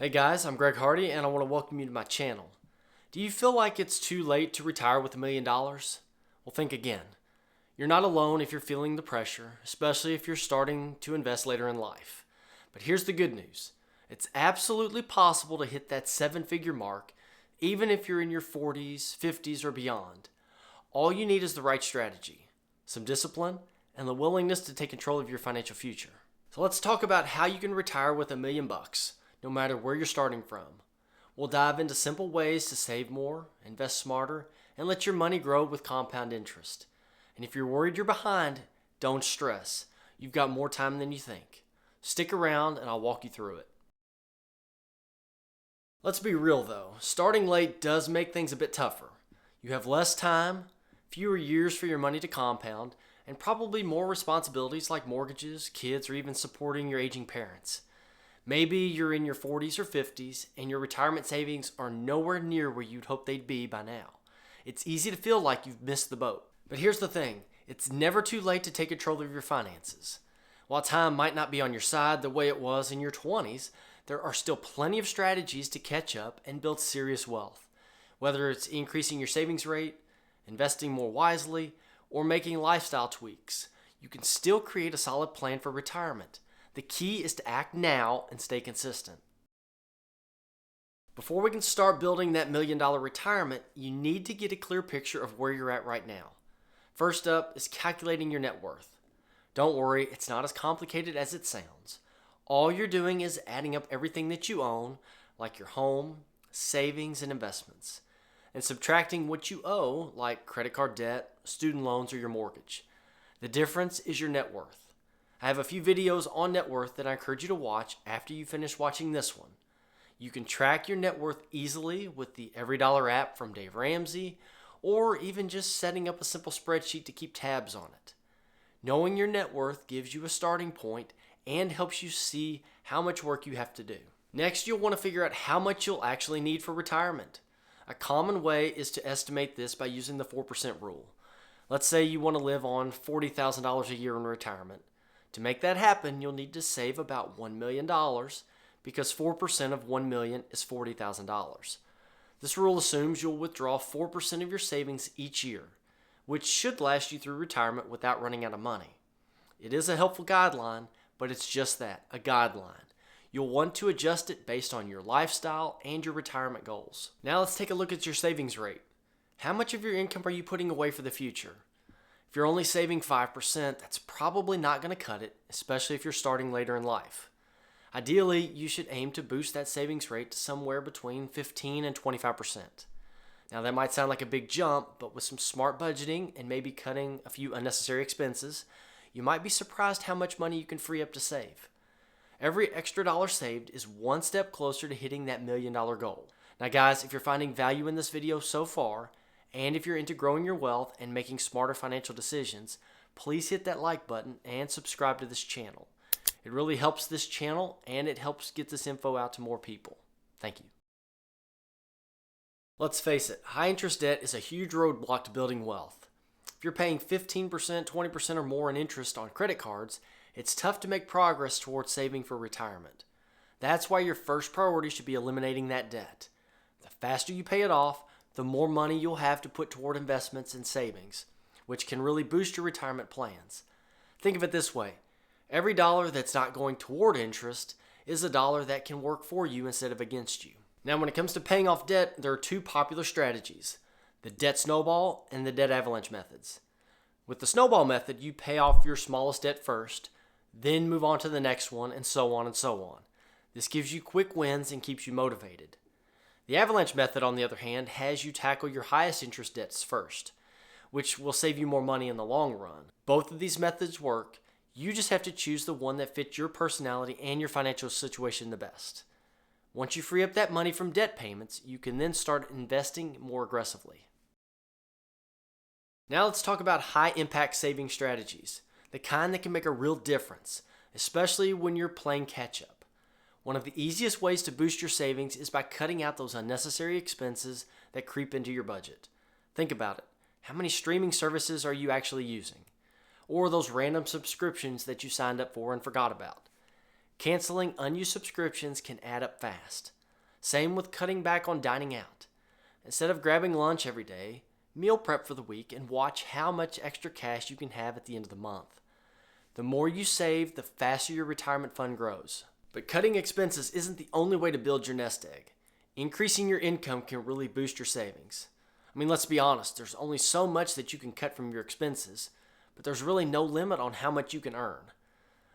Hey guys, I'm Greg Hardy and I want to welcome you to my channel. Do you feel like it's too late to retire with $1 million? Well, think again. You're not alone if you're feeling the pressure, especially if you're starting to invest later in life. But here's the good news. It's absolutely possible to hit that 7-figure mark, even if you're in your 40s, 50s, or beyond. All you need is the right strategy, some discipline, and the willingness to take control of your financial future. So let's talk about how you can retire with $1 million, no matter where you're starting from. We'll dive into simple ways to save more, invest smarter, and let your money grow with compound interest. And if you're worried you're behind, don't stress. You've got more time than you think. Stick around and I'll walk you through it. Let's be real though, starting late does make things a bit tougher. You have less time, fewer years for your money to compound, and probably more responsibilities like mortgages, kids, or even supporting your aging parents. Maybe you're in your 40s or 50s and your retirement savings are nowhere near where you'd hope they'd be by now. It's easy to feel like you've missed the boat. But here's the thing, it's never too late to take control of your finances. While time might not be on your side the way it was in your 20s, there are still plenty of strategies to catch up and build serious wealth. Whether it's increasing your savings rate, investing more wisely, or making lifestyle tweaks, you can still create a solid plan for retirement. The key is to act now and stay consistent. Before we can start building that $1 million retirement, you need to get a clear picture of where you're at right now. First up is calculating your net worth. Don't worry, it's not as complicated as it sounds. All you're doing is adding up everything that you own, like your home, savings, and investments, and subtracting what you owe, like credit card debt, student loans, or your mortgage. The difference is your net worth. I have a few videos on net worth that I encourage you to watch after you finish watching this one. You can track your net worth easily with the Every Dollar app from Dave Ramsey, or even just setting up a simple spreadsheet to keep tabs on it. Knowing your net worth gives you a starting point and helps you see how much work you have to do. Next, you'll want to figure out how much you'll actually need for retirement. A common way is to estimate this by using the 4% rule. Let's say you want to live on $40,000 a year in retirement. To make that happen, you'll need to save about $1 million because 4% of $1 million is $40,000. This rule assumes you'll withdraw 4% of your savings each year, which should last you through retirement without running out of money. It is a helpful guideline, but it's just that, a guideline. You'll want to adjust it based on your lifestyle and your retirement goals. Now let's take a look at your savings rate. How much of your income are you putting away for the future? If you're only saving 5%, that's probably not going to cut it, especially if you're starting later in life. Ideally, you should aim to boost that savings rate to somewhere between 15 and 25%. Now that might sound like a big jump, but with some smart budgeting and maybe cutting a few unnecessary expenses, you might be surprised how much money you can free up to save. Every extra dollar saved is one step closer to hitting that $1 million goal. Now guys, if you're finding value in this video so far, and if you're into growing your wealth and making smarter financial decisions, please hit that like button and subscribe to this channel. It really helps this channel and it helps get this info out to more people. Thank you. Let's face it, high interest debt is a huge roadblock to building wealth. If you're paying 15%, 20% or more in interest on credit cards, it's tough to make progress towards saving for retirement. That's why your first priority should be eliminating that debt. The faster you pay it off, the more money you'll have to put toward investments and savings, which can really boost your retirement plans. Think of it this way. Every dollar that's not going toward interest is a dollar that can work for you instead of against you. Now, when it comes to paying off debt, there are two popular strategies, the debt snowball and the debt avalanche methods. With the snowball method, you pay off your smallest debt first, then move on to the next one, and so on and so on. This gives you quick wins and keeps you motivated. The avalanche method, on the other hand, has you tackle your highest interest debts first, which will save you more money in the long run. Both of these methods work. You just have to choose the one that fits your personality and your financial situation the best. Once you free up that money from debt payments, you can then start investing more aggressively. Now let's talk about high-impact saving strategies, the kind that can make a real difference, especially when you're playing catch-up. One of the easiest ways to boost your savings is by cutting out those unnecessary expenses that creep into your budget. Think about it. How many streaming services are you actually using? Or those random subscriptions that you signed up for and forgot about? Canceling unused subscriptions can add up fast. Same with cutting back on dining out. Instead of grabbing lunch every day, meal prep for the week and watch how much extra cash you can have at the end of the month. The more you save, the faster your retirement fund grows. But cutting expenses isn't the only way to build your nest egg. Increasing your income can really boost your savings. I mean, let's be honest, there's only so much that you can cut from your expenses, but there's really no limit on how much you can earn.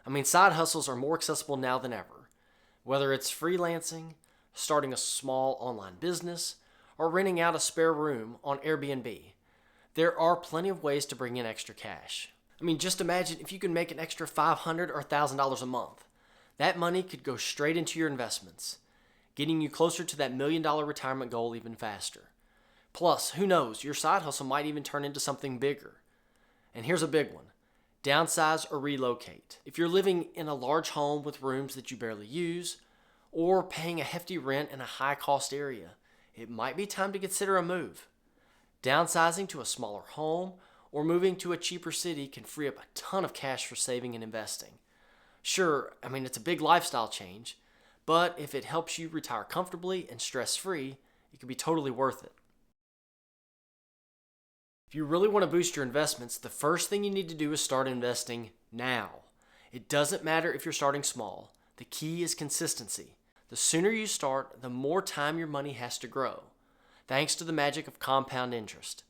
I mean, side hustles are more accessible now than ever. Whether it's freelancing, starting a small online business, or renting out a spare room on Airbnb, there are plenty of ways to bring in extra cash. I mean, just imagine if you can make an extra $500 or $1,000 a month. That money could go straight into your investments, getting you closer to that $1 million retirement goal even faster. Plus, who knows, your side hustle might even turn into something bigger. And here's a big one. Downsize or relocate. If you're living in a large home with rooms that you barely use, or paying a hefty rent in a high-cost area, it might be time to consider a move. Downsizing to a smaller home or moving to a cheaper city can free up a ton of cash for saving and investing. Sure, I mean, it's a big lifestyle change, but if it helps you retire comfortably and stress-free, it can be totally worth it. If you really want to boost your investments, the first thing you need to do is start investing now. It doesn't matter if you're starting small. The key is consistency. The sooner you start, the more time your money has to grow, thanks to the magic of compound interest.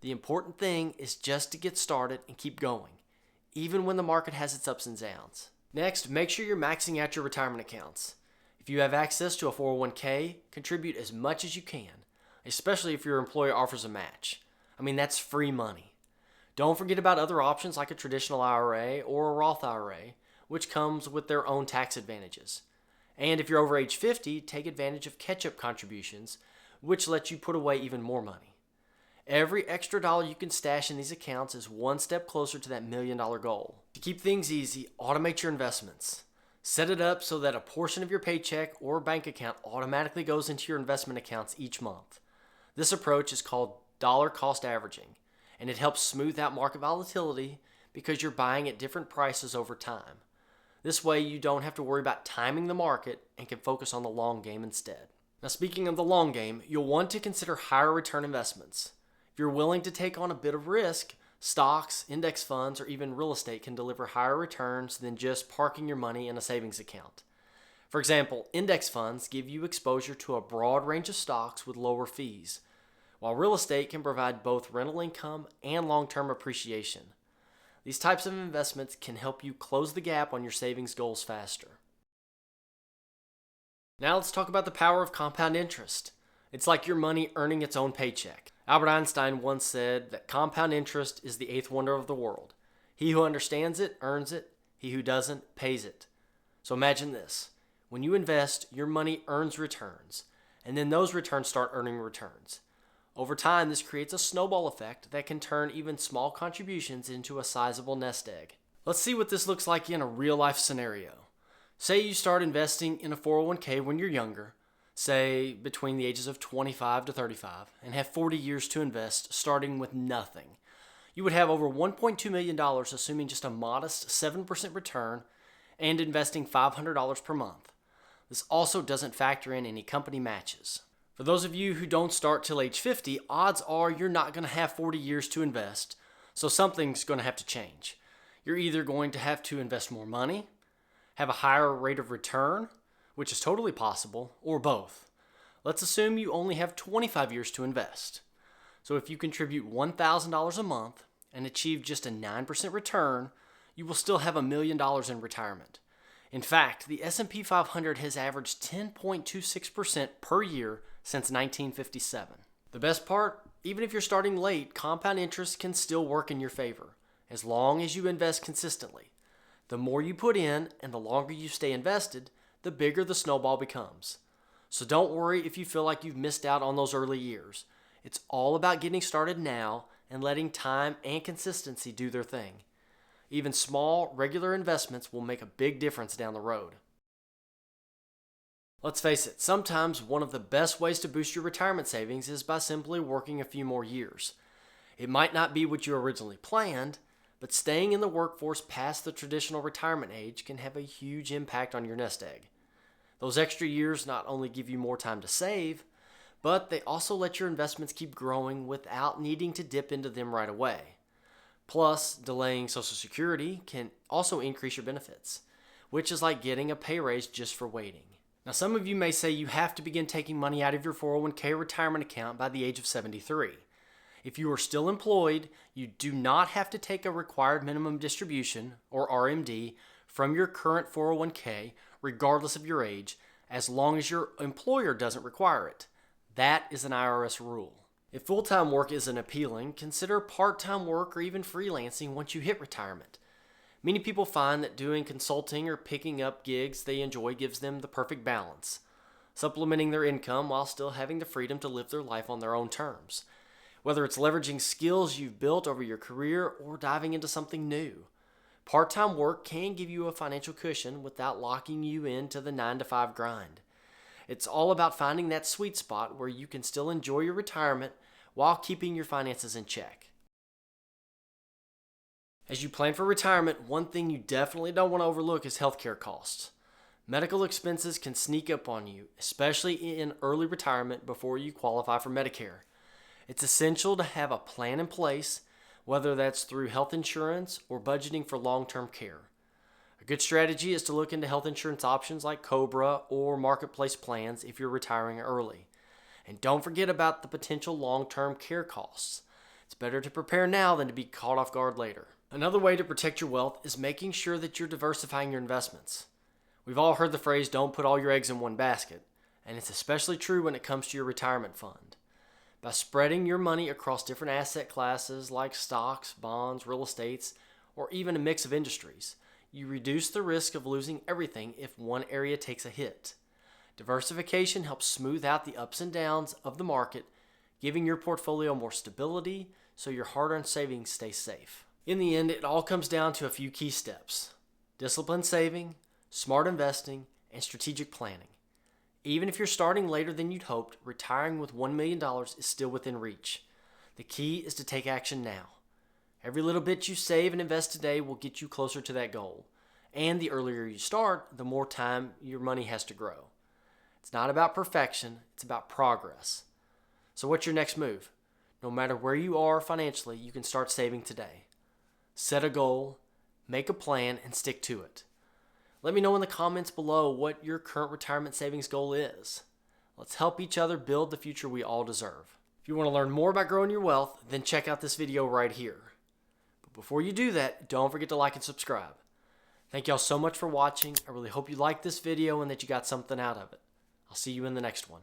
The important thing is just to get started and keep going, even when the market has its ups and downs. Next, make sure you're maxing out your retirement accounts. If you have access to a 401k, contribute as much as you can, especially if your employer offers a match. I mean, that's free money. Don't forget about other options like a traditional IRA or a Roth IRA, which comes with their own tax advantages. And if you're over age 50, take advantage of catch-up contributions, which let you put away even more money. Every extra dollar you can stash in these accounts is one step closer to that $1 million goal. To keep things easy, automate your investments. Set it up so that a portion of your paycheck or bank account automatically goes into your investment accounts each month. This approach is called dollar cost averaging, and it helps smooth out market volatility because you're buying at different prices over time. This way you don't have to worry about timing the market and can focus on the long game instead. Now, speaking of the long game, you'll want to consider higher return investments. If you're willing to take on a bit of risk, stocks, index funds, or even real estate can deliver higher returns than just parking your money in a savings account. For example, index funds give you exposure to a broad range of stocks with lower fees, while real estate can provide both rental income and long-term appreciation. These types of investments can help you close the gap on your savings goals faster. Now let's talk about the power of compound interest. It's like your money earning its own paycheck. Albert Einstein once said that compound interest is the eighth wonder of the world. He who understands it earns it. He who doesn't pays it. So imagine this. When you invest, your money earns returns, and then those returns start earning returns. Over time, this creates a snowball effect that can turn even small contributions into a sizable nest egg. Let's see what this looks like in a real-life scenario. Say you start investing in a 401k when you're younger, say between the ages of 25 to 35, and have 40 years to invest, starting with nothing. You would have over $1.2 million, assuming just a modest 7% return and investing $500 per month. This also doesn't factor in any company matches. For those of you who don't start till age 50, odds are you're not going to have 40 years to invest, so something's going to have to change. You're either going to have to invest more money, have a higher rate of return, which is totally possible, or both. Let's assume you only have 25 years to invest. So if you contribute $1,000 a month and achieve just a 9% return, you will still have $1 million in retirement. In fact, the S&P 500 has averaged 10.26% per year since 1957. The best part, even if you're starting late, compound interest can still work in your favor, as long as you invest consistently. The more you put in and the longer you stay invested, the bigger the snowball becomes. So don't worry if you feel like you've missed out on those early years. It's all about getting started now and letting time and consistency do their thing. Even small, regular investments will make a big difference down the road. Let's face it, sometimes one of the best ways to boost your retirement savings is by simply working a few more years. It might not be what you originally planned, but staying in the workforce past the traditional retirement age can have a huge impact on your nest egg. Those extra years not only give you more time to save, but they also let your investments keep growing without needing to dip into them right away. Plus, delaying Social Security can also increase your benefits, which is like getting a pay raise just for waiting. Now, some of you may say you have to begin taking money out of your 401k retirement account by the age of 73. If you are still employed, you do not have to take a required minimum distribution, or RMD, from your current 401k, regardless of your age, as long as your employer doesn't require it. That is an IRS rule. If full-time work isn't appealing, consider part-time work or even freelancing once you hit retirement. Many people find that doing consulting or picking up gigs they enjoy gives them the perfect balance, supplementing their income while still having the freedom to live their life on their own terms. Whether it's leveraging skills you've built over your career or diving into something new, part-time work can give you a financial cushion without locking you into the 9-to-5 grind. It's all about finding that sweet spot where you can still enjoy your retirement while keeping your finances in check. As you plan for retirement, one thing you definitely don't want to overlook is healthcare costs. Medical expenses can sneak up on you, especially in early retirement before you qualify for Medicare. It's essential to have a plan in place, whether that's through health insurance or budgeting for long-term care. A good strategy is to look into health insurance options like COBRA or marketplace plans if you're retiring early. And don't forget about the potential long-term care costs. It's better to prepare now than to be caught off guard later. Another way to protect your wealth is making sure that you're diversifying your investments. We've all heard the phrase, don't put all your eggs in one basket, and it's especially true when it comes to your retirement fund. By spreading your money across different asset classes like stocks, bonds, real estates, or even a mix of industries, you reduce the risk of losing everything if one area takes a hit. Diversification helps smooth out the ups and downs of the market, giving your portfolio more stability so your hard-earned savings stay safe. In the end, it all comes down to a few key steps: disciplined saving, smart investing, and strategic planning. Even if you're starting later than you'd hoped, retiring with $1 million is still within reach. The key is to take action now. Every little bit you save and invest today will get you closer to that goal. And the earlier you start, the more time your money has to grow. It's not about perfection, it's about progress. So what's your next move? No matter where you are financially, you can start saving today. Set a goal, make a plan, and stick to it. Let me know in the comments below what your current retirement savings goal is. Let's help each other build the future we all deserve. If you want to learn more about growing your wealth, then check out this video right here. But before you do that, don't forget to like and subscribe. Thank y'all so much for watching. I really hope you liked this video and that you got something out of it. I'll see you in the next one.